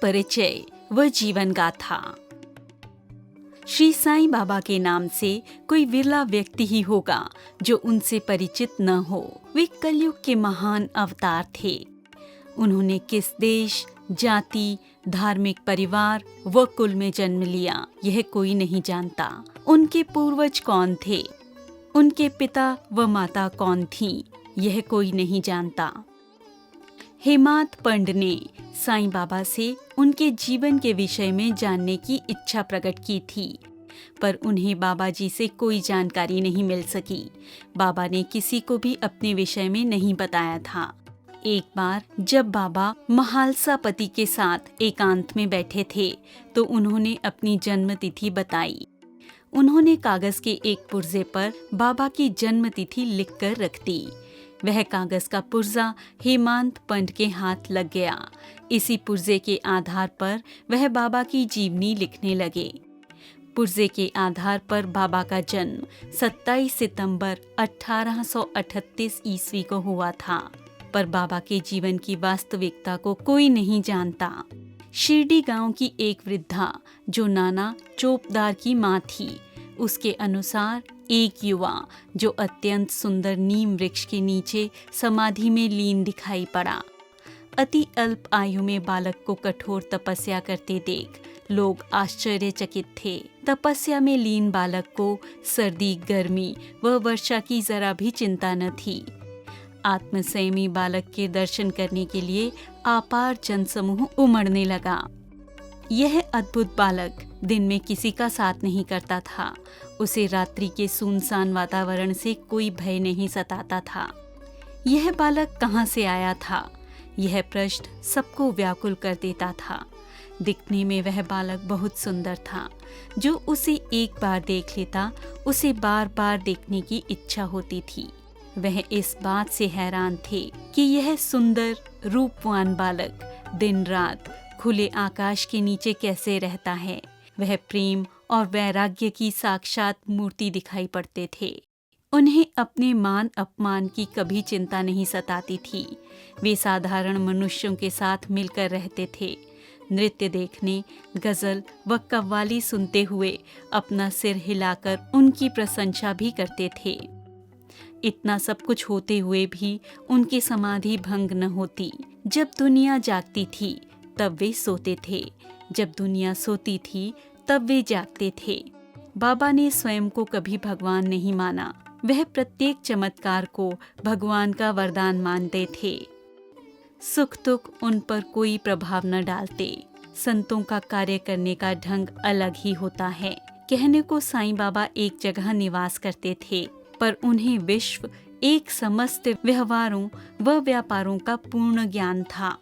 परिचय व जीवन गाथा। श्री साईं बाबा के नाम से कोई विरला व्यक्ति ही होगा जो उनसे परिचित न हो। वे कलयुग के महान अवतार थे। उन्होंने किस देश, जाति, धार्मिक परिवार व कुल में जन्म लिया, यह कोई नहीं जानता। उनके पूर्वज कौन थे, उनके पिता व माता कौन थीं, यह कोई नहीं जानता। हेमाद पंड ने साईं बाबा से उनके जीवन के विषय में जानने की इच्छा प्रकट की थी, पर उन्हें बाबा जी से कोई जानकारी नहीं मिल सकी। बाबा ने किसी को भी अपने विषय में नहीं बताया था। एक बार जब बाबा महालसा पति के साथ एकांत में बैठे थे तो उन्होंने अपनी जन्म तिथि बताई। उन्होंने कागज के एक पुर्जे पर बाबा की जन्म तिथि लिखकर रख दी। वह कागज का पुर्जा हेमाद पंड के हाथ लग गया। इसी पुर्जे के आधार पर वह बाबा की जीवनी लिखने लगे। पुर्जे के आधार पर बाबा का जन्म 27 सितंबर 1838 ईस्वी को हुआ था, पर बाबा के जीवन की वास्तविकता को कोई नहीं जानता। शिरडी गांव की एक वृद्धा जो नाना चोपदार की मां थी, उसके अनुसार एक युवा जो अत्यंत सुंदर नीम वृक्ष के नीचे समाधि में लीन दिखाई पड़ा। अति अल्प आयु में बालक को कठोर तपस्या करते देख लोग आश्चर्यचकित थे। तपस्या में लीन बालक को सर्दी, गर्मी व वर्षा की जरा भी चिंता न थी। आत्मसंयमी बालक के दर्शन करने के लिए अपार जनसमूह उमड़ने लगा। यह अद्भुत बालक दिन में किसी का साथ नहीं करता था। उसे रात्रि के सुनसान वातावरण से कोई भय नहीं सताता था। यह बालक कहाँ से आया था, यह प्रश्न सबको व्याकुल कर देता था। दिखने में वह बालक बहुत सुंदर था। जो उसे एक बार देख लेता, उसे बार बार देखने की इच्छा होती थी। वह इस बात से हैरान थे कि यह सुंदर रूपवान बालक दिन रात खुले आकाश के नीचे कैसे रहता है। वह प्रेम और वैराग्य की साक्षात मूर्ति दिखाई पड़ते थे। उन्हें अपने मान अपमान की कभी चिंता नहीं सताती थी। वे साधारण मनुष्यों के साथ मिलकर रहते थे। नृत्य देखने, गजल व कव्वाली सुनते हुए अपना सिर हिलाकर उनकी प्रशंसा भी करते थे। इतना सब कुछ होते हुए भी उनकी समाधि भंग न होती। जब दुनिया जागती थी तब वे सोते थे, जब दुनिया सोती थी तब वे जागते थे। बाबा ने स्वयं को कभी भगवान नहीं माना। वह प्रत्येक चमत्कार को भगवान का वरदान मानते थे। सुख दुख उन पर कोई प्रभाव न डालते। संतों का कार्य करने का ढंग अलग ही होता है। कहने को साईं बाबा एक जगह निवास करते थे, पर उन्हें विश्व एक समस्त व्यवहारों व व्यापारों का पूर्ण ज्ञान था।